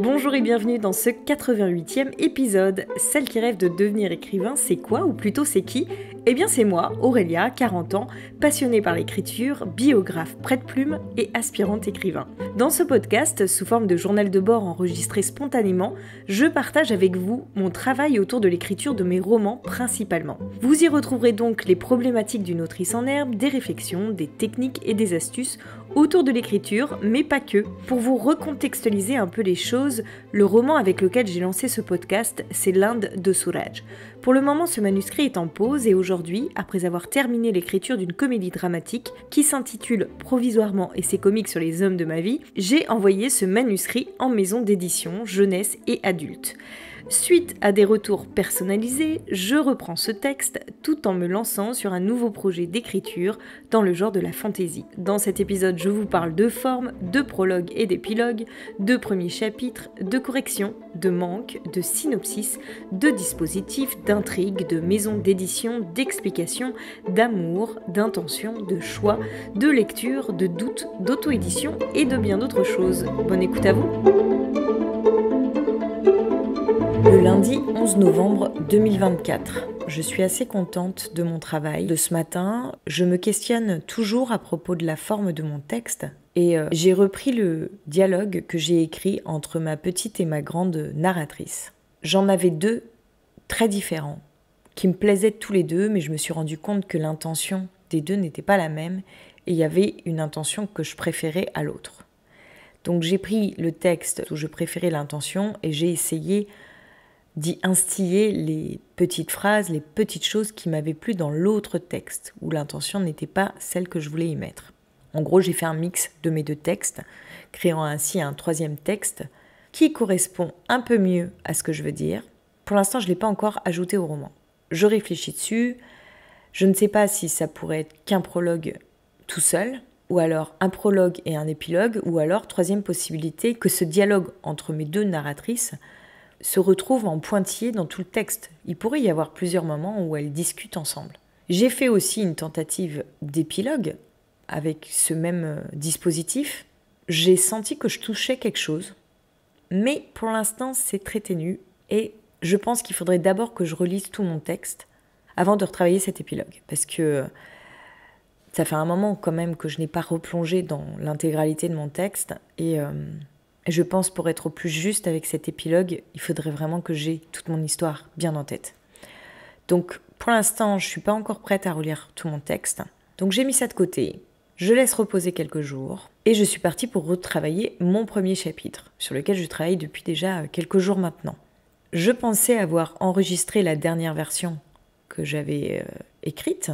Bonjour et bienvenue dans ce 88e épisode. Celle qui rêve de devenir écrivain, c'est quoi ou plutôt c'est qui? Eh bien c'est moi, Aurélia, 40 ans, passionnée par l'écriture, biographe prête-plume et aspirante écrivain. Dans ce podcast, sous forme de journal de bord enregistré spontanément, je partage avec vous mon travail autour de l'écriture de mes romans principalement. Vous y retrouverez donc les problématiques d'une autrice en herbe, des réflexions, des techniques et des astuces autour de l'écriture, mais pas que. Pour vous recontextualiser un peu les choses, le roman avec lequel j'ai lancé ce podcast, c'est l'Inde de Suraj. Pour le moment, ce manuscrit est en pause et aujourd'hui, après avoir terminé l'écriture d'une comédie dramatique qui s'intitule provisoirement Essai comique sur les hommes de ma vie, j'ai envoyé ce manuscrit en maison d'édition jeunesse et adulte. Suite à des retours personnalisés, je reprends ce texte tout en me lançant sur un nouveau projet d'écriture dans le genre de la fantaisie. Dans cet épisode, je vous parle de forme, de prologue et d'épilogue, de premiers chapitres, de corrections, de manques, de synopsis, de dispositifs, d'intrigues, de maisons d'édition, d'explications, d'amour, d'intention, de choix, de lecture, de doute, d'auto-édition et de bien d'autres choses. Bonne écoute à vous! Le lundi 11 novembre 2024. Je suis assez contente de mon travail de ce matin. Je me questionne toujours à propos de la forme de mon texte et j'ai repris le dialogue que j'ai écrit entre ma petite et ma grande narratrice. J'en avais deux très différents qui me plaisaient tous les deux, mais je me suis rendu compte que l'intention des deux n'était pas la même et il y avait une intention que je préférais à l'autre. Donc j'ai pris le texte où je préférais l'intention et j'ai essayé d'y instiller les petites phrases, les petites choses qui m'avaient plu dans l'autre texte, où l'intention n'était pas celle que je voulais y mettre. En gros, j'ai fait un mix de mes deux textes, créant ainsi un troisième texte qui correspond un peu mieux à ce que je veux dire. Pour l'instant, je ne l'ai pas encore ajouté au roman. Je réfléchis dessus, je ne sais pas si ça pourrait être qu'un prologue tout seul, ou alors un prologue et un épilogue, ou alors, troisième possibilité, que ce dialogue entre mes deux narratrices se retrouve en pointillé dans tout le texte. Il pourrait y avoir plusieurs moments où elles discutent ensemble. J'ai fait aussi une tentative d'épilogue avec ce même dispositif. J'ai senti que je touchais quelque chose, mais pour l'instant c'est très ténu et je pense qu'il faudrait d'abord que je relise tout mon texte avant de retravailler cet épilogue, parce que ça fait un moment quand même que je n'ai pas replongé dans l'intégralité de mon texte et je pense pour être au plus juste avec cet épilogue, il faudrait vraiment que j'ai toute mon histoire bien en tête. Donc pour l'instant, je ne suis pas encore prête à relire tout mon texte. Donc j'ai mis ça de côté, je laisse reposer quelques jours et je suis partie pour retravailler mon premier chapitre, sur lequel je travaille depuis déjà quelques jours maintenant. Je pensais avoir enregistré la dernière version que j'avais écrite,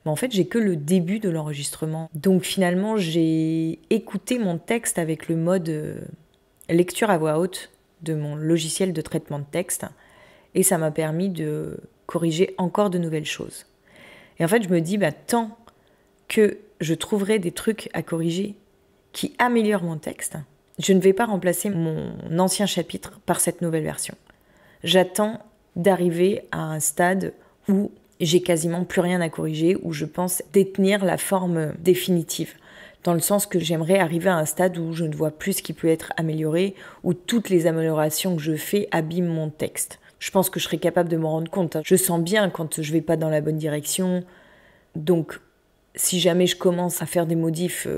mais en fait j'ai que le début de l'enregistrement. Donc finalement j'ai écouté mon texte avec le mode lecture à voix haute de mon logiciel de traitement de texte et ça m'a permis de corriger encore de nouvelles choses. Et en fait je me dis tant que je trouverai des trucs à corriger qui améliorent mon texte, je ne vais pas remplacer mon ancien chapitre par cette nouvelle version. J'attends d'arriver à un stade où j'ai quasiment plus rien à corriger, où je pense détenir la forme définitive. Dans le sens que j'aimerais arriver à un stade où je ne vois plus ce qui peut être amélioré, où toutes les améliorations que je fais abîment mon texte. Je pense que je serais capable de m'en rendre compte. Je sens bien quand je vais pas dans la bonne direction. Donc, si jamais je commence à faire des modifs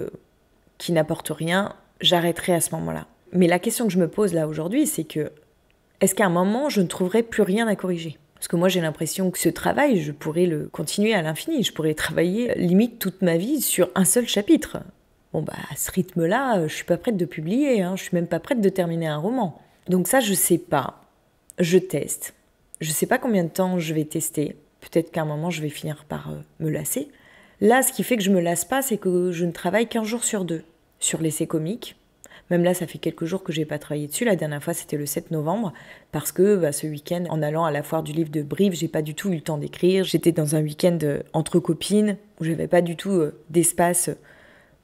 qui n'apportent rien, j'arrêterai à ce moment-là. Mais la question que je me pose là aujourd'hui, c'est que est-ce qu'à un moment, je ne trouverai plus rien à corriger ? Parce que moi, j'ai l'impression que ce travail, je pourrais le continuer à l'infini. Je pourrais travailler limite toute ma vie sur un seul chapitre. Bon, à ce rythme-là, je suis pas prête de publier. Je suis même pas prête de terminer un roman. Donc ça, je sais pas. Je teste. Je sais pas combien de temps je vais tester. Peut-être qu'à un moment, je vais finir par me lasser. Là, ce qui fait que je me lasse pas, c'est que je ne travaille qu'un jour sur deux. Sur l'essai comique. Même là, ça fait quelques jours que j'ai pas travaillé dessus. La dernière fois, c'était le 7 novembre. Parce que ce week-end, en allant à la foire du livre de Brive, j'ai pas du tout eu le temps d'écrire. J'étais dans un week-end entre copines où j'avais pas du tout d'espace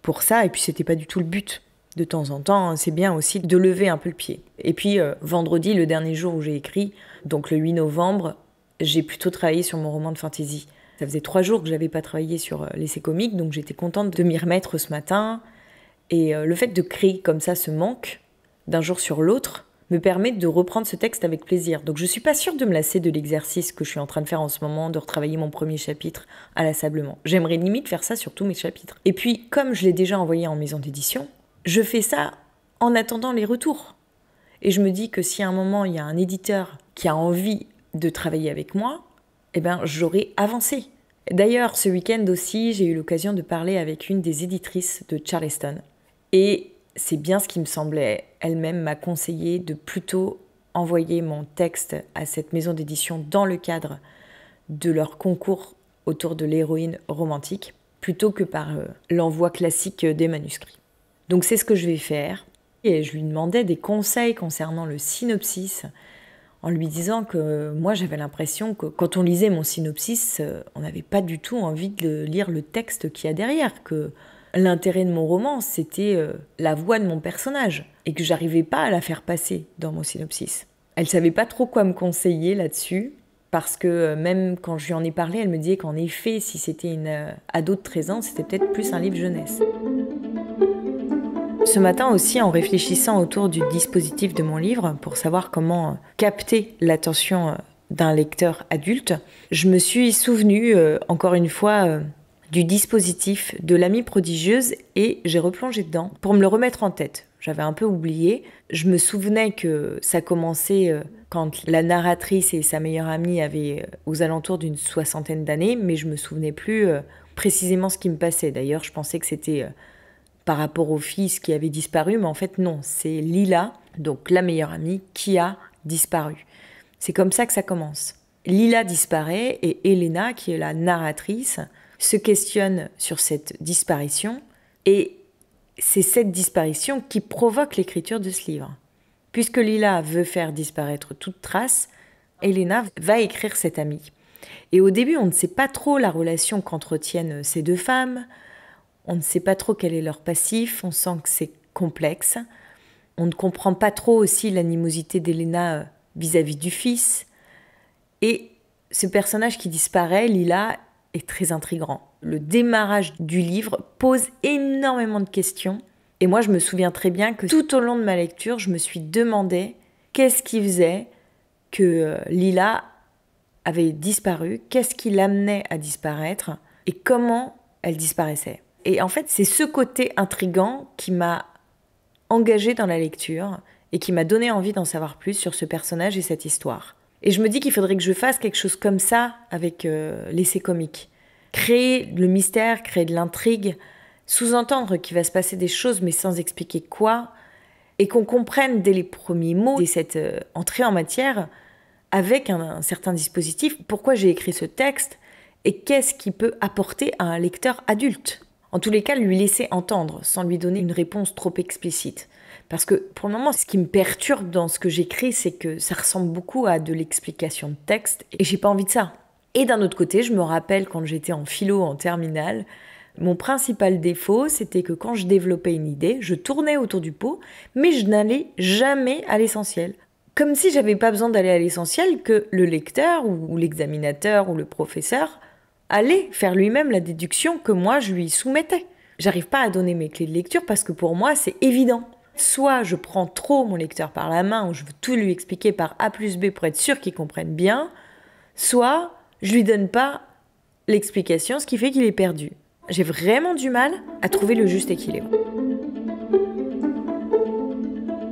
pour ça. Et puis, c'était pas du tout le but. De temps en temps, c'est bien aussi de lever un peu le pied. Et puis, vendredi, le dernier jour où j'ai écrit, donc le 8 novembre, j'ai plutôt travaillé sur mon roman de fantasy. Ça faisait 3 jours que j'avais pas travaillé sur l'essai comique, donc j'étais contente de m'y remettre ce matin. Et le fait de créer comme ça ce manque d'un jour sur l'autre, me permet de reprendre ce texte avec plaisir. Donc je suis pas sûre de me lasser de l'exercice que je suis en train de faire en ce moment, de retravailler mon premier chapitre inlassablement. J'aimerais limite faire ça sur tous mes chapitres. Et puis, comme je l'ai déjà envoyé en maison d'édition, je fais ça en attendant les retours. Et je me dis que si à un moment, il y a un éditeur qui a envie de travailler avec moi, eh ben, j'aurai avancé. D'ailleurs, ce week-end aussi, j'ai eu l'occasion de parler avec une des éditrices de Charleston. Et c'est bien ce qui me semblait. Elle-même m'a conseillé de plutôt envoyer mon texte à cette maison d'édition dans le cadre de leur concours autour de l'héroïne romantique, plutôt que par l'envoi classique des manuscrits. Donc c'est ce que je vais faire. Et je lui demandais des conseils concernant le synopsis, en lui disant que moi j'avais l'impression que quand on lisait mon synopsis, on n'avait pas du tout envie de lire le texte qu'il y a derrière, que l'intérêt de mon roman c'était la voix de mon personnage et que j'arrivais pas à la faire passer dans mon synopsis. Elle savait pas trop quoi me conseiller là-dessus, parce que même quand je lui en ai parlé, elle me disait qu'en effet, si c'était une ado de 13 ans, c'était peut-être plus un livre jeunesse. Ce matin aussi, en réfléchissant autour du dispositif de mon livre, pour savoir comment capter l'attention d'un lecteur adulte, je me suis souvenue, encore une fois, du dispositif de l'amie prodigieuse et j'ai replongé dedans pour me le remettre en tête. J'avais un peu oublié. Je me souvenais que ça commençait quand la narratrice et sa meilleure amie avaient aux alentours d'une 60aine d'années, mais je me souvenais plus précisément ce qui me passait. D'ailleurs, je pensais que c'était par rapport au fils qui avait disparu, mais en fait non, c'est Lila, donc la meilleure amie, qui a disparu. C'est comme ça que ça commence. Lila disparaît et Elena, qui est la narratrice, se questionne sur cette disparition et c'est cette disparition qui provoque l'écriture de ce livre. Puisque Lila veut faire disparaître toute trace, Elena va écrire cette amie. Et au début, on ne sait pas trop la relation qu'entretiennent ces deux femmes. On ne sait pas trop quel est leur passif, on sent que c'est complexe. On ne comprend pas trop aussi l'animosité d'Elena vis-à-vis du fils. Et ce personnage qui disparaît, Lila, est très intrigant. Le démarrage du livre pose énormément de questions. Et moi, je me souviens très bien que tout au long de ma lecture, je me suis demandé qu'est-ce qui faisait que Lila avait disparu, qu'est-ce qui l'amenait à disparaître et comment elle disparaissait. Et en fait, c'est ce côté intriguant qui m'a engagée dans la lecture et qui m'a donné envie d'en savoir plus sur ce personnage et cette histoire. Et je me dis qu'il faudrait que je fasse quelque chose comme ça avec l'essai comique. Créer le mystère, créer de l'intrigue, sous-entendre qu'il va se passer des choses mais sans expliquer quoi, et qu'on comprenne dès les premiers mots, dès cette entrée en matière, avec un certain dispositif, pourquoi j'ai écrit ce texte et qu'est-ce qu'il peut apporter à un lecteur adulte. En tous les cas, lui laisser entendre, sans lui donner une réponse trop explicite. Parce que pour le moment, ce qui me perturbe dans ce que j'écris, c'est que ça ressemble beaucoup à de l'explication de texte, et j'ai pas envie de ça. Et d'un autre côté, je me rappelle quand j'étais en philo en terminale, mon principal défaut, c'était que quand je développais une idée, je tournais autour du pot, mais je n'allais jamais à l'essentiel. Comme si j'avais pas besoin d'aller à l'essentiel, que le lecteur, ou l'examinateur, ou le professeur allait faire lui-même la déduction que moi je lui soumettais. J'arrive pas à donner mes clés de lecture parce que pour moi c'est évident. Soit je prends trop mon lecteur par la main, ou je veux tout lui expliquer par A plus B pour être sûr qu'il comprenne bien, soit je lui donne pas l'explication, ce qui fait qu'il est perdu. J'ai vraiment du mal à trouver le juste équilibre.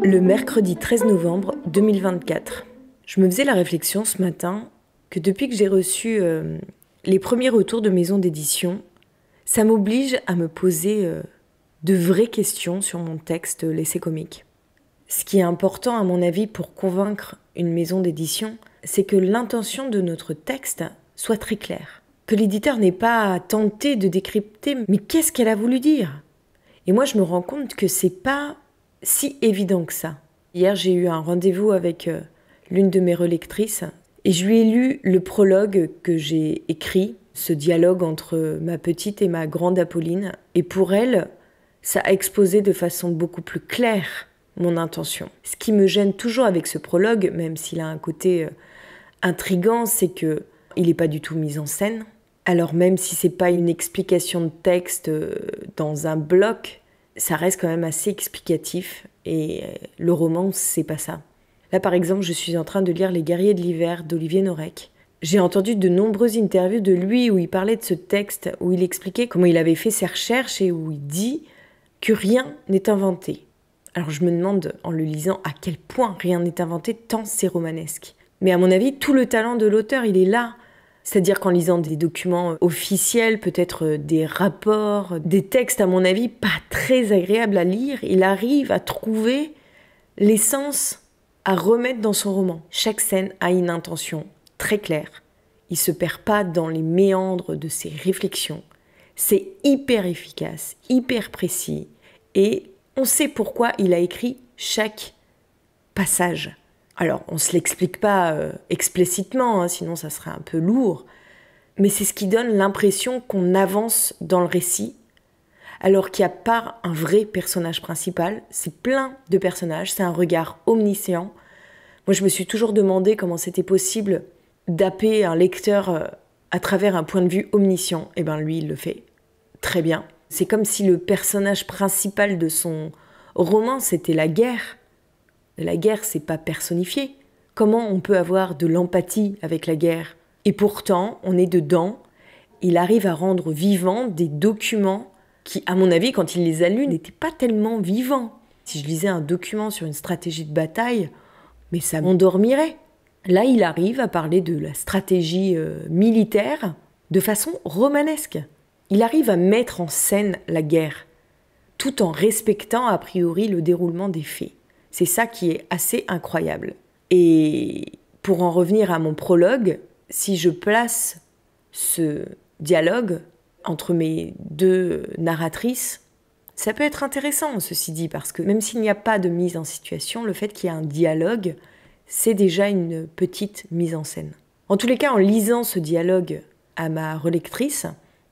Le mercredi 13 novembre 2024, je me faisais la réflexion ce matin que depuis que j'ai reçu les premiers retours de maisons d'édition, ça m'oblige à me poser de vraies questions sur mon texte l'essai comique. Ce qui est important à mon avis pour convaincre une maison d'édition, c'est que l'intention de notre texte soit très claire. Que l'éditeur n'ait pas tenté de décrypter mais qu'est-ce qu'elle a voulu dire ? Et moi je me rends compte que c'est pas si évident que ça. Hier j'ai eu un rendez-vous avec l'une de mes relectrices et je lui ai lu le prologue que j'ai écrit, ce dialogue entre ma petite et ma grande Apolline. Et pour elle, ça a exposé de façon beaucoup plus claire mon intention. Ce qui me gêne toujours avec ce prologue, même s'il a un côté intriguant, c'est qu'il n'est pas du tout mis en scène. Alors même si c'est pas une explication de texte dans un bloc, ça reste quand même assez explicatif. Et le roman, c'est pas ça. Là, par exemple, je suis en train de lire Les Guerriers de l'hiver d'Olivier Norek. J'ai entendu de nombreuses interviews de lui où il parlait de ce texte, où il expliquait comment il avait fait ses recherches et où il dit que rien n'est inventé. Alors je me demande, en le lisant, à quel point rien n'est inventé tant c'est romanesque. Mais à mon avis, tout le talent de l'auteur, il est là. C'est-à-dire qu'en lisant des documents officiels, peut-être des rapports, des textes, à mon avis, pas très agréables à lire, il arrive à trouver l'essence à remettre dans son roman. Chaque scène a une intention très claire. Il ne se perd pas dans les méandres de ses réflexions. C'est hyper efficace, hyper précis. Et on sait pourquoi il a écrit chaque passage. Alors, on ne se l'explique pas explicitement, sinon ça serait un peu lourd. Mais c'est ce qui donne l'impression qu'on avance dans le récit, alors qu'il n'y a pas un vrai personnage principal. C'est plein de personnages, c'est un regard omniscient. Moi, je me suis toujours demandé comment c'était possible d'happer un lecteur à travers un point de vue omniscient. Eh bien, lui, il le fait très bien. C'est comme si le personnage principal de son roman, c'était la guerre. La guerre, c'est pas personnifié. Comment on peut avoir de l'empathie avec la guerre? Et pourtant, on est dedans. Il arrive à rendre vivants des documents qui, à mon avis, quand il les a lus, n'étaient pas tellement vivants. Si je lisais un document sur une stratégie de bataille, mais ça m'endormirait. Là, il arrive à parler de la stratégie militaire de façon romanesque. Il arrive à mettre en scène la guerre, tout en respectant a priori le déroulement des faits. C'est ça qui est assez incroyable. Et pour en revenir à mon prologue, si je place ce dialogue entre mes deux narratrices, ça peut être intéressant, ceci dit, parce que même s'il n'y a pas de mise en situation, le fait qu'il y ait un dialogue, c'est déjà une petite mise en scène. En tous les cas, en lisant ce dialogue à ma relectrice,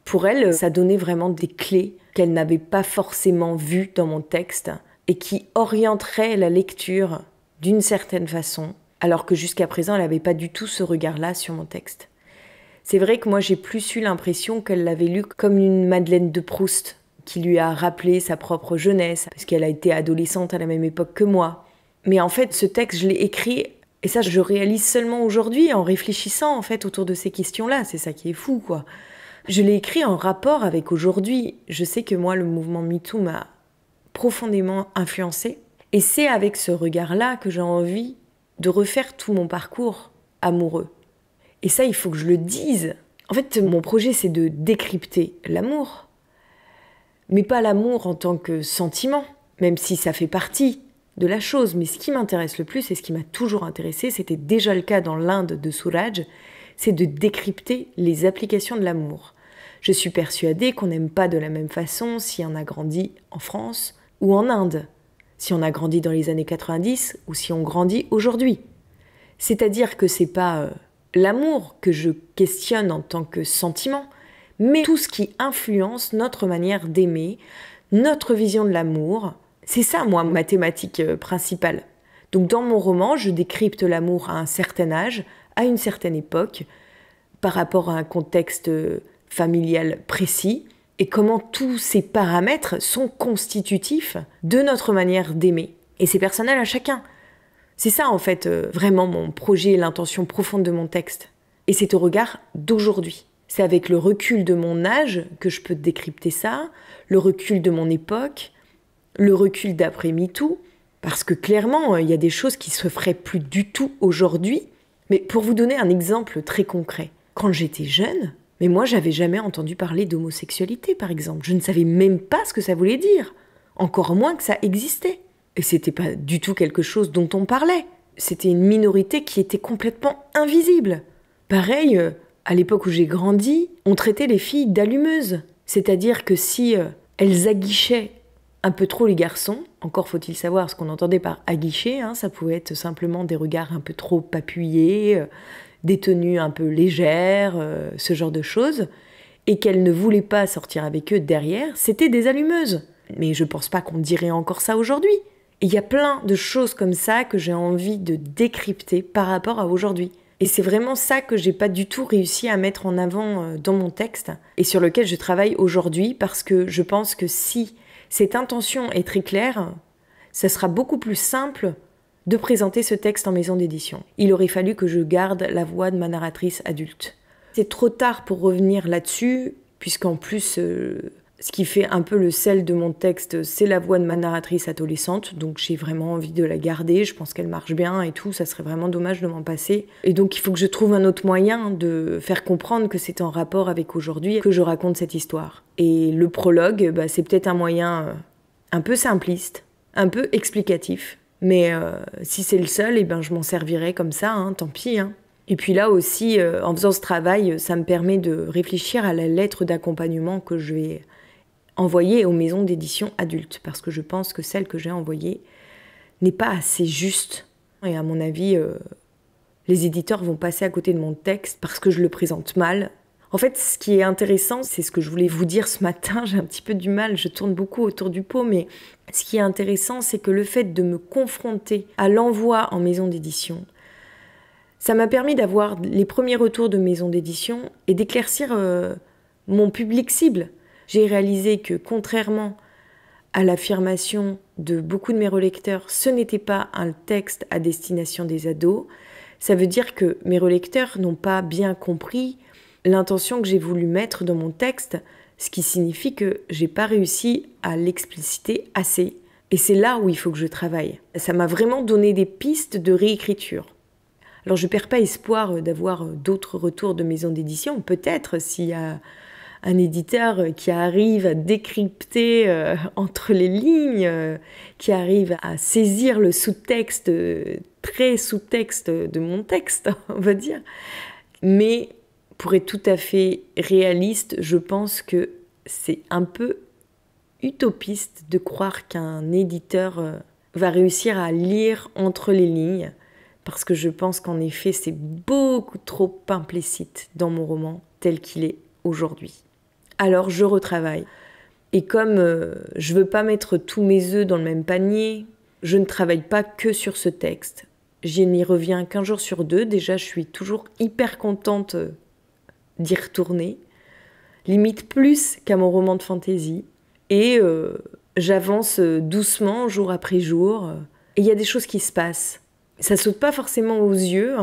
pour elle, ça donnait vraiment des clés qu'elle n'avait pas forcément vues dans mon texte et qui orienteraient la lecture d'une certaine façon, alors que jusqu'à présent, elle n'avait pas du tout ce regard-là sur mon texte. C'est vrai que moi, j'ai plus eu l'impression qu'elle l'avait lu comme une Madeleine de Proust, qui lui a rappelé sa propre jeunesse, parce qu'elle a été adolescente à la même époque que moi. Mais en fait, ce texte, je l'ai écrit, et ça, je réalise seulement aujourd'hui, en réfléchissant, en fait, autour de ces questions-là. C'est ça qui est fou, quoi. Je l'ai écrit en rapport avec aujourd'hui. Je sais que moi, le mouvement MeToo m'a profondément influencée. Et c'est avec ce regard-là que j'ai envie de refaire tout mon parcours amoureux. Et ça, il faut que je le dise. En fait, mon projet, c'est de décrypter l'amour. Mais pas l'amour en tant que sentiment, même si ça fait partie de la chose. Mais ce qui m'intéresse le plus, et ce qui m'a toujours intéressé, c'était déjà le cas dans l'Inde de Suraj, c'est de décrypter les applications de l'amour. Je suis persuadée qu'on n'aime pas de la même façon si on a grandi en France ou en Inde, si on a grandi dans les années 90 ou si on grandit aujourd'hui. C'est-à-dire que c'est pas l'amour que je questionne en tant que sentiment, mais tout ce qui influence notre manière d'aimer, notre vision de l'amour. C'est ça, moi, ma thématique principale. Donc dans mon roman, je décrypte l'amour à un certain âge, à une certaine époque, par rapport à un contexte familial précis, et comment tous ces paramètres sont constitutifs de notre manière d'aimer. Et c'est personnel à chacun. C'est ça, en fait, vraiment mon projet et l'intention profonde de mon texte. Et c'est au regard d'aujourd'hui. C'est avec le recul de mon âge que je peux décrypter ça, le recul de mon époque, le recul d'après MeToo, parce que clairement, il y a des choses qui se feraient plus du tout aujourd'hui. Mais pour vous donner un exemple très concret, quand j'étais jeune, mais moi, j'avais jamais entendu parler d'homosexualité, par exemple. Je ne savais même pas ce que ça voulait dire, encore moins que ça existait. Et c'était pas du tout quelque chose dont on parlait. C'était une minorité qui était complètement invisible. Pareil, à l'époque où j'ai grandi, on traitait les filles d'allumeuses. C'est-à-dire que si elles aguichaient un peu trop les garçons, encore faut-il savoir ce qu'on entendait par aguicher, ça pouvait être simplement des regards un peu trop appuyés, des tenues un peu légères, ce genre de choses, et qu'elles ne voulaient pas sortir avec eux derrière, c'était des allumeuses. Mais je pense pas qu'on dirait encore ça aujourd'hui. Et il y a plein de choses comme ça que j'ai envie de décrypter par rapport à aujourd'hui. Et c'est vraiment ça que j'ai pas du tout réussi à mettre en avant dans mon texte, et sur lequel je travaille aujourd'hui, parce que je pense que si cette intention est très claire, ça sera beaucoup plus simple de présenter ce texte en maison d'édition. Il aurait fallu que je garde la voix de ma narratrice adulte. C'est trop tard pour revenir là-dessus, puisqu'en plus, ce qui fait un peu le sel de mon texte, c'est la voix de ma narratrice adolescente, donc j'ai vraiment envie de la garder, je pense qu'elle marche bien et tout, ça serait vraiment dommage de m'en passer. Et donc il faut que je trouve un autre moyen de faire comprendre que c'est en rapport avec aujourd'hui que je raconte cette histoire. Et le prologue, c'est peut-être un moyen un peu simpliste, un peu explicatif, mais si c'est le seul, je m'en servirai comme ça, tant pis. Et puis là aussi, en faisant ce travail, ça me permet de réfléchir à la lettre d'accompagnement que je vais envoyée aux maisons d'édition adultes, parce que je pense que celle que j'ai envoyée n'est pas assez juste. Et à mon avis, les éditeurs vont passer à côté de mon texte parce que je le présente mal. En fait, ce qui est intéressant, c'est ce que je voulais vous dire ce matin, j'ai un petit peu du mal, je tourne beaucoup autour du pot, mais ce qui est intéressant, c'est que le fait de me confronter à l'envoi en maison d'édition, ça m'a permis d'avoir les premiers retours de maison d'édition et d'éclaircir mon public cible. J'ai réalisé que, contrairement à l'affirmation de beaucoup de mes relecteurs, ce n'était pas un texte à destination des ados. Ça veut dire que mes relecteurs n'ont pas bien compris l'intention que j'ai voulu mettre dans mon texte, ce qui signifie que j'ai pas réussi à l'expliciter assez. Et c'est là où il faut que je travaille. Ça m'a vraiment donné des pistes de réécriture. Alors je perds pas espoir d'avoir d'autres retours de maisons d'édition. Peut-être s'il y a un éditeur qui arrive à décrypter entre les lignes, qui arrive à saisir le sous-texte, très sous-texte de mon texte, on va dire. Mais pour être tout à fait réaliste, je pense que c'est un peu utopiste de croire qu'un éditeur va réussir à lire entre les lignes, parce que je pense qu'en effet, c'est beaucoup trop implicite dans mon roman tel qu'il est aujourd'hui. Alors je retravaille. Et comme je veux pas mettre tous mes œufs dans le même panier, je ne travaille pas que sur ce texte. J'y n'y reviens qu'un jour sur deux. Déjà, je suis toujours hyper contente d'y retourner. Limite plus qu'à mon roman de fantaisie. Et j'avance doucement, jour après jour. Et il y a des choses qui se passent. Ça saute pas forcément aux yeux,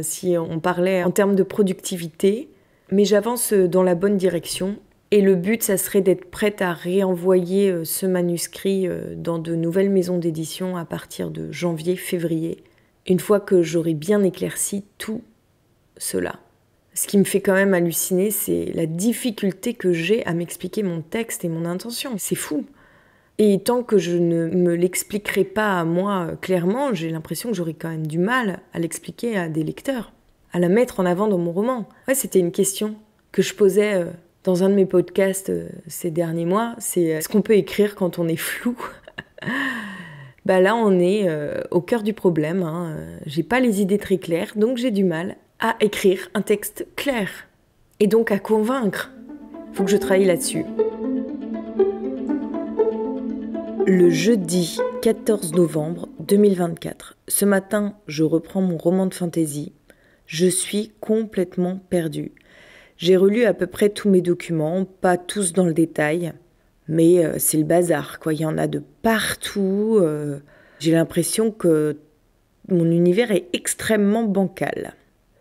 si on parlait en termes de productivité. Mais j'avance dans la bonne direction. Et le but, ça serait d'être prête à réenvoyer ce manuscrit dans de nouvelles maisons d'édition à partir de janvier-février, une fois que j'aurai bien éclairci tout cela. Ce qui me fait quand même halluciner, c'est la difficulté que j'ai à m'expliquer mon texte et mon intention. C'est fou. Et tant que je ne me l'expliquerai pas à moi clairement, j'ai l'impression que j'aurai quand même du mal à l'expliquer à des lecteurs, à la mettre en avant dans mon roman. Ouais, c'était une question que je posais dans un de mes podcasts ces derniers mois, c'est est-ce qu'on peut écrire quand on est flou? Là, on est au cœur du problème. J'ai pas les idées très claires, donc j'ai du mal à écrire un texte clair. Et donc à convaincre. Faut que je travaille là-dessus. Le jeudi 14 novembre 2024. Ce matin, je reprends mon roman de fantaisie. Je suis complètement perdue. J'ai relu à peu près tous mes documents, pas tous dans le détail, mais c'est le bazar, quoi. Il y en a de partout. J'ai l'impression que mon univers est extrêmement bancal.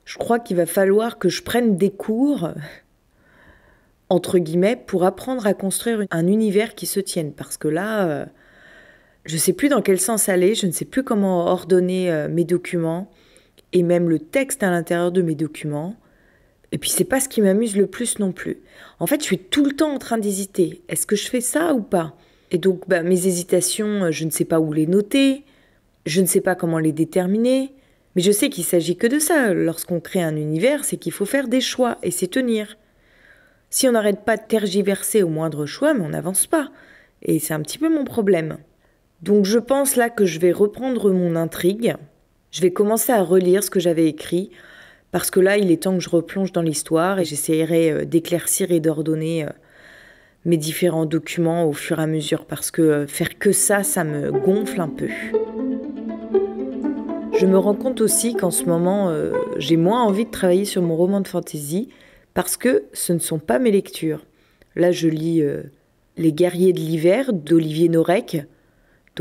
Je crois qu'il va falloir que je prenne des cours, entre guillemets, pour apprendre à construire un univers qui se tienne. Parce que là, je ne sais plus dans quel sens aller, je ne sais plus comment ordonner mes documents, et même le texte à l'intérieur de mes documents. Et puis c'est pas ce qui m'amuse le plus non plus. En fait, je suis tout le temps en train d'hésiter. Est-ce que je fais ça ou pas? Et donc mes hésitations, je ne sais pas où les noter, je ne sais pas comment les déterminer, mais je sais qu'il s'agit que de ça. Lorsqu'on crée un univers, c'est qu'il faut faire des choix et s'y tenir. Si on n'arrête pas de tergiverser au moindre choix, mais on n'avance pas. Et c'est un petit peu mon problème. Donc je pense là que je vais reprendre mon intrigue. Je vais commencer à relire ce que j'avais écrit, parce que là, il est temps que je replonge dans l'histoire et j'essaierai d'éclaircir et d'ordonner mes différents documents au fur et à mesure, parce que faire que ça me gonfle un peu. Je me rends compte aussi qu'en ce moment, j'ai moins envie de travailler sur mon roman de fantaisie, parce que ce ne sont pas mes lectures. Là, je lis Les Guerriers de l'hiver d'Olivier Norek,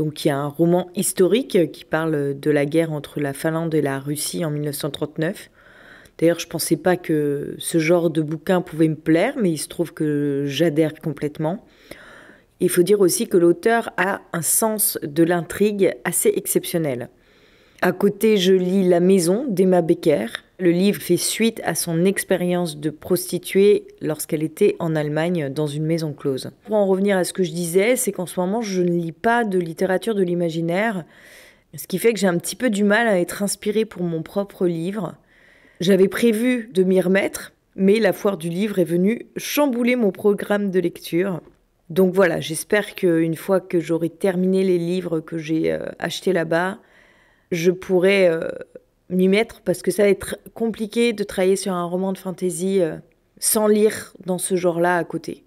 Donc il y a un roman historique qui parle de la guerre entre la Finlande et la Russie en 1939. D'ailleurs, je ne pensais pas que ce genre de bouquin pouvait me plaire, mais il se trouve que j'adhère complètement. Il faut dire aussi que l'auteur a un sens de l'intrigue assez exceptionnel. À côté, je lis La Maison d'Emma Becker. Le livre fait suite à son expérience de prostituée lorsqu'elle était en Allemagne dans une maison close. Pour en revenir à ce que je disais, c'est qu'en ce moment, je ne lis pas de littérature de l'imaginaire, ce qui fait que j'ai un petit peu du mal à être inspirée pour mon propre livre. J'avais prévu de m'y remettre, mais la foire du livre est venue chambouler mon programme de lecture. Donc voilà, j'espère qu'une fois que j'aurai terminé les livres que j'ai achetés là-bas, je pourrai m'y mettre parce que ça va être compliqué de travailler sur un roman de fantasy sans lire dans ce genre-là à côté.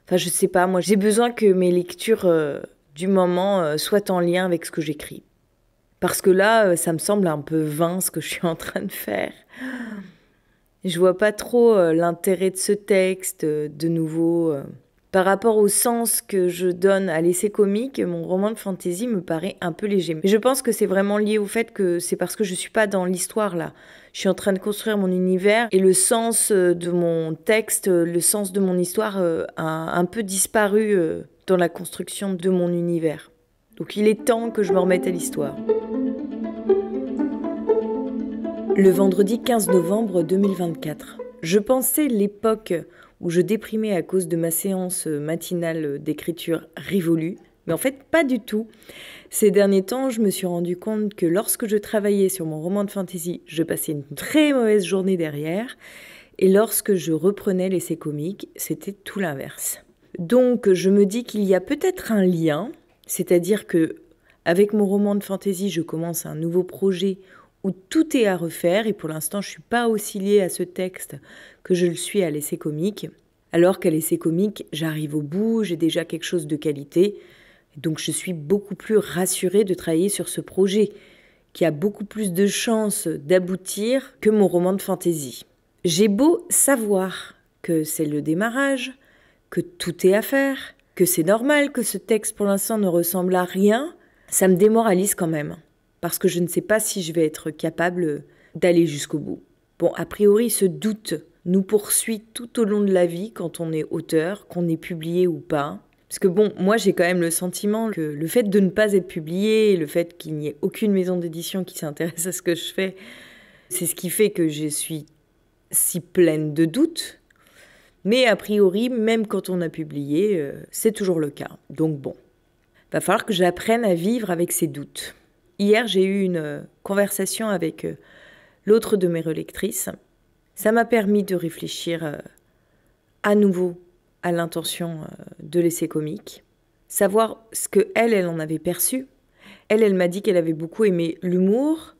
Enfin, je sais pas, moi j'ai besoin que mes lectures du moment soient en lien avec ce que j'écris. Parce que là, ça me semble un peu vain ce que je suis en train de faire. Je vois pas trop l'intérêt de ce texte, de nouveau. Par rapport au sens que je donne à l'essai comique, mon roman de fantasy me paraît un peu léger. Mais je pense que c'est vraiment lié au fait que c'est parce que je suis pas dans l'histoire là. Je suis en train de construire mon univers et le sens de mon texte, le sens de mon histoire a un peu disparu dans la construction de mon univers. Donc il est temps que je me remette à l'histoire. Le vendredi 15 novembre 2024. Je pensais l'époque où je déprimais à cause de ma séance matinale d'écriture révolue, mais en fait pas du tout. Ces derniers temps, je me suis rendu compte que lorsque je travaillais sur mon roman de fantasy, je passais une très mauvaise journée derrière, et lorsque je reprenais l'essai comique, c'était tout l'inverse. Donc je me dis qu'il y a peut-être un lien, c'est-à-dire que avec mon roman de fantasy, je commence un nouveau projet où tout est à refaire, et pour l'instant, je ne suis pas aussi liée à ce texte que je le suis à l'essai comique, alors qu'à l'essai comique, j'arrive au bout, j'ai déjà quelque chose de qualité, donc je suis beaucoup plus rassurée de travailler sur ce projet, qui a beaucoup plus de chances d'aboutir que mon roman de fantasy. J'ai beau savoir que c'est le démarrage, que tout est à faire, que c'est normal que ce texte pour l'instant ne ressemble à rien, ça me démoralise quand même. Parce que je ne sais pas si je vais être capable d'aller jusqu'au bout. Bon, a priori, ce doute nous poursuit tout au long de la vie quand on est auteur, qu'on est publié ou pas. Parce que bon, moi j'ai quand même le sentiment que le fait de ne pas être publié, le fait qu'il n'y ait aucune maison d'édition qui s'intéresse à ce que je fais, c'est ce qui fait que je suis si pleine de doutes. Mais a priori, même quand on a publié, c'est toujours le cas. Donc bon, va falloir que j'apprenne à vivre avec ces doutes. Hier, j'ai eu une conversation avec l'autre de mes relectrices. Ça m'a permis de réfléchir à nouveau à l'intention de l'essai comique, savoir ce qu'elle en avait perçu. Elle m'a dit qu'elle avait beaucoup aimé l'humour,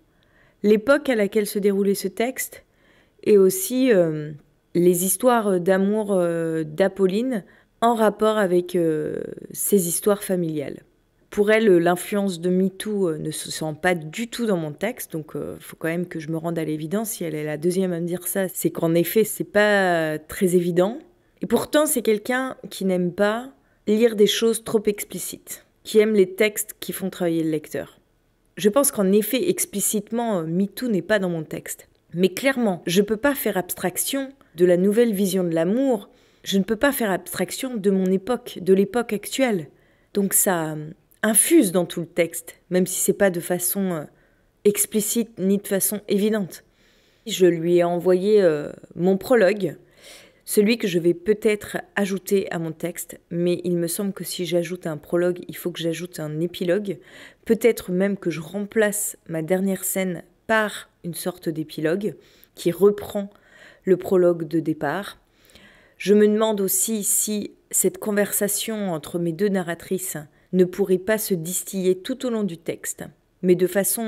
l'époque à laquelle se déroulait ce texte, et aussi les histoires d'amour d'Apolline en rapport avec ses histoires familiales. Pour elle, l'influence de MeToo ne se sent pas du tout dans mon texte, donc il faut quand même que je me rende à l'évidence. Si elle est la deuxième à me dire ça, c'est qu'en effet, c'est pas très évident. Et pourtant, c'est quelqu'un qui n'aime pas lire des choses trop explicites, qui aime les textes qui font travailler le lecteur. Je pense qu'en effet, explicitement, MeToo n'est pas dans mon texte. Mais clairement, je ne peux pas faire abstraction de la nouvelle vision de l'amour. Je ne peux pas faire abstraction de mon époque, de l'époque actuelle. Donc ça infuse dans tout le texte, même si c'est pas de façon explicite ni de façon évidente. Je lui ai envoyé mon prologue, celui que je vais peut-être ajouter à mon texte, mais il me semble que si j'ajoute un prologue, il faut que j'ajoute un épilogue, peut-être même que je remplace ma dernière scène par une sorte d'épilogue qui reprend le prologue de départ. Je me demande aussi si cette conversation entre mes deux narratrices ne pourrait pas se distiller tout au long du texte, mais de façon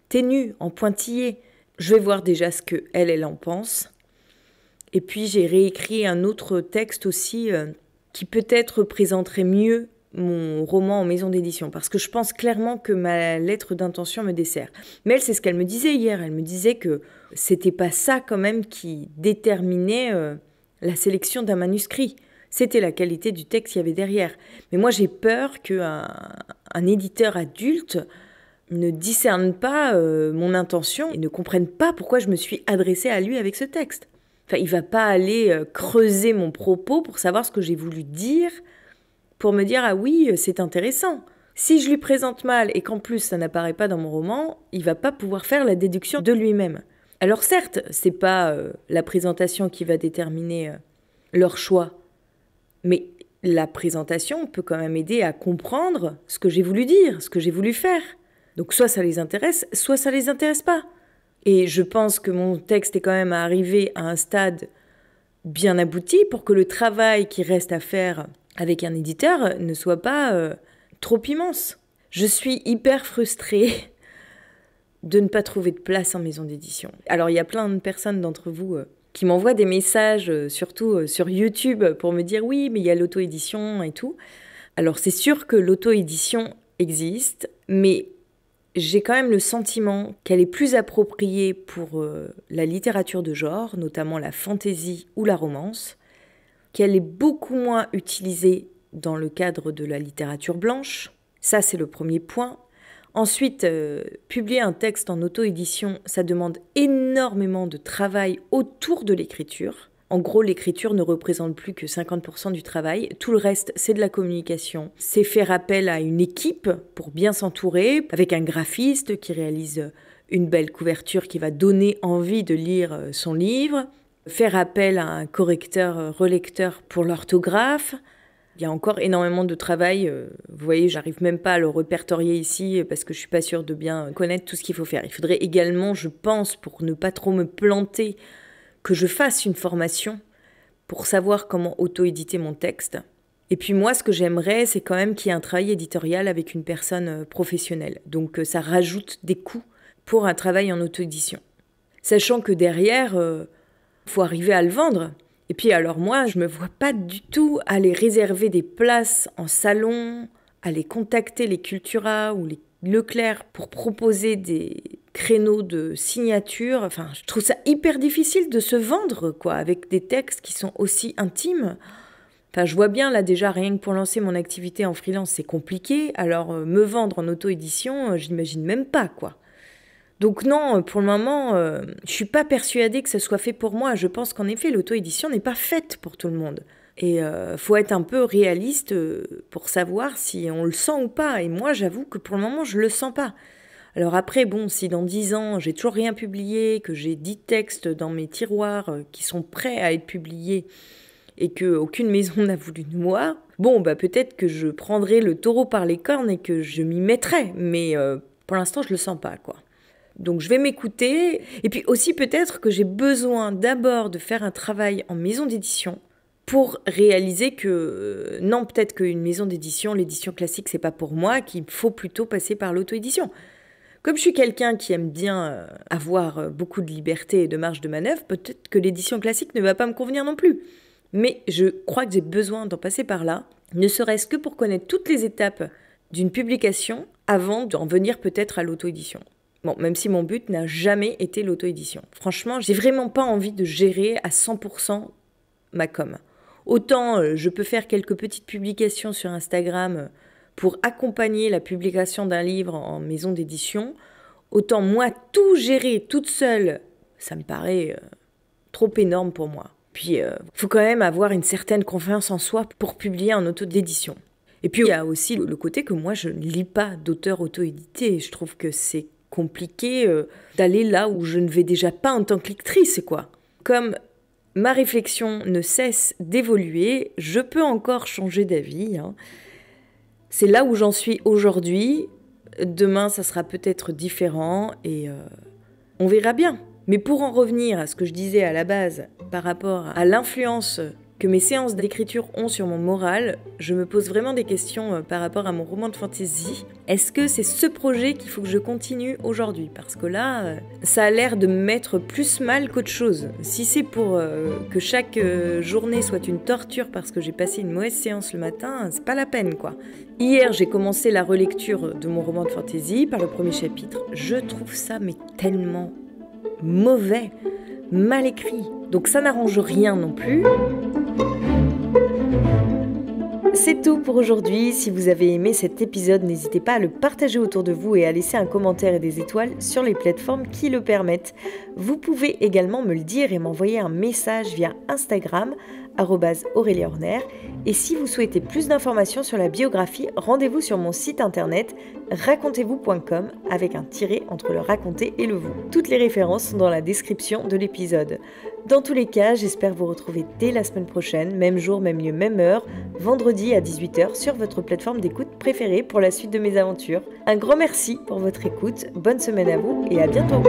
ténue, en pointillé. Je vais voir déjà ce qu'elle en pense. Et puis j'ai réécrit un autre texte aussi qui peut-être présenterait mieux mon roman en maison d'édition, parce que je pense clairement que ma lettre d'intention me dessert. Mais elle, c'est ce qu'elle me disait hier. Elle me disait que c'était pas ça quand même qui déterminait la sélection d'un manuscrit. C'était la qualité du texte qu'il y avait derrière. Mais moi, j'ai peur qu'un un éditeur adulte ne discerne pas mon intention et ne comprenne pas pourquoi je me suis adressée à lui avec ce texte. Enfin, il va pas aller creuser mon propos pour savoir ce que j'ai voulu dire, pour me dire « Ah oui, c'est intéressant ». Si je lui présente mal et qu'en plus ça n'apparaît pas dans mon roman, il va pas pouvoir faire la déduction de lui-même. Alors certes, c'est pas la présentation qui va déterminer leur choix, mais la présentation peut quand même aider à comprendre ce que j'ai voulu dire, ce que j'ai voulu faire. Donc soit ça les intéresse, soit ça les intéresse pas. Et je pense que mon texte est quand même arrivé à un stade bien abouti pour que le travail qui reste à faire avec un éditeur ne soit pas trop immense. Je suis hyper frustrée de ne pas trouver de place en maison d'édition. Alors il y a plein de personnes d'entre vous qui m'envoient des messages, surtout sur YouTube, pour me dire oui, mais il y a l'auto-édition et tout. Alors c'est sûr que l'auto-édition existe, mais j'ai quand même le sentiment qu'elle est plus appropriée pour la littérature de genre, notamment la fantasy ou la romance, qu'elle est beaucoup moins utilisée dans le cadre de la littérature blanche. Ça, c'est le premier point. Ensuite, publier un texte en auto-édition, ça demande énormément de travail autour de l'écriture. En gros, l'écriture ne représente plus que 50% du travail. Tout le reste, c'est de la communication. C'est faire appel à une équipe pour bien s'entourer, avec un graphiste qui réalise une belle couverture qui va donner envie de lire son livre. Faire appel à un correcteur, relecteur pour l'orthographe. Il y a encore énormément de travail. Vous voyez, j'arrive même pas à le répertorier ici parce que je suis pas sûre de bien connaître tout ce qu'il faut faire. Il faudrait également, je pense, pour ne pas trop me planter, que je fasse une formation pour savoir comment auto-éditer mon texte. Et puis moi, ce que j'aimerais, c'est quand même qu'il y ait un travail éditorial avec une personne professionnelle. Donc ça rajoute des coûts pour un travail en auto-édition. Sachant que derrière, faut arriver à le vendre. Et puis alors moi, je me vois pas du tout aller réserver des places en salon, aller contacter les Cultura ou les Leclerc pour proposer des créneaux de signature. Enfin, je trouve ça hyper difficile de se vendre, quoi, avec des textes qui sont aussi intimes. Enfin, je vois bien, là, déjà, rien que pour lancer mon activité en freelance, c'est compliqué. Alors, me vendre en auto-édition, je n'imagine même pas, quoi. Donc non, pour le moment, je suis pas persuadée que ce soit fait pour moi. Je pense qu'en effet, l'auto-édition n'est pas faite pour tout le monde. Et faut être un peu réaliste pour savoir si on le sent ou pas. Et moi, j'avoue que pour le moment, je le sens pas. Alors après, bon, si dans 10 ans, j'ai toujours rien publié, que j'ai 10 textes dans mes tiroirs qui sont prêts à être publiés et qu'aucune maison n'a voulu de moi, bon, bah peut-être que je prendrai le taureau par les cornes et que je m'y mettrai. Mais pour l'instant, je le sens pas, quoi. Donc je vais m'écouter. Et puis aussi peut-être que j'ai besoin d'abord de faire un travail en maison d'édition pour réaliser que non, peut-être qu'une maison d'édition, l'édition classique, c'est pas pour moi, qu'il faut plutôt passer par l'auto-édition. Comme je suis quelqu'un qui aime bien avoir beaucoup de liberté et de marge de manœuvre, peut-être que l'édition classique ne va pas me convenir non plus. Mais je crois que j'ai besoin d'en passer par là, ne serait-ce que pour connaître toutes les étapes d'une publication avant d'en venir peut-être à l'auto-édition. Bon, même si mon but n'a jamais été l'auto-édition. Franchement, j'ai vraiment pas envie de gérer à 100% ma com. Autant je peux faire quelques petites publications sur Instagram pour accompagner la publication d'un livre en maison d'édition, autant moi tout gérer toute seule, ça me paraît trop énorme pour moi. Puis faut quand même avoir une certaine confiance en soi pour publier en auto-édition. Et puis il y a aussi le côté que moi je ne lis pas d'auteurs auto-édités. Je trouve que c'est compliqué d'aller là où je ne vais déjà pas en tant que lectrice, quoi. Comme ma réflexion ne cesse d'évoluer, je peux encore changer d'avis. C'est là où j'en suis aujourd'hui. Demain, ça sera peut-être différent et on verra bien. Mais pour en revenir à ce que je disais à la base par rapport à l'influence que mes séances d'écriture ont sur mon moral, je me pose vraiment des questions par rapport à mon roman de fantasy. Est-ce que c'est ce projet qu'il faut que je continue aujourd'hui ? Parce que là, ça a l'air de me mettre plus mal qu'autre chose. Si c'est pour que chaque journée soit une torture parce que j'ai passé une mauvaise séance le matin, c'est pas la peine, quoi. Hier, j'ai commencé la relecture de mon roman de fantasy par le premier chapitre. Je trouve ça mais tellement mauvais, mal écrit. Donc ça n'arrange rien non plus. C'est tout pour aujourd'hui. Si vous avez aimé cet épisode, n'hésitez pas à le partager autour de vous et à laisser un commentaire et des étoiles sur les plateformes qui le permettent. Vous pouvez également me le dire et m'envoyer un message via Instagram @AurélieHorner. Et si vous souhaitez plus d'informations sur la biographie, rendez-vous sur mon site internet racontez-vous.com avec un tiret entre le raconter et le vous. Toutes les références sont dans la description de l'épisode. Dans tous les cas, j'espère vous retrouver dès la semaine prochaine, même jour, même lieu, même heure, vendredi à 18h sur votre plateforme d'écoute préférée pour la suite de mes aventures. Un grand merci pour votre écoute, bonne semaine à vous et à bientôt.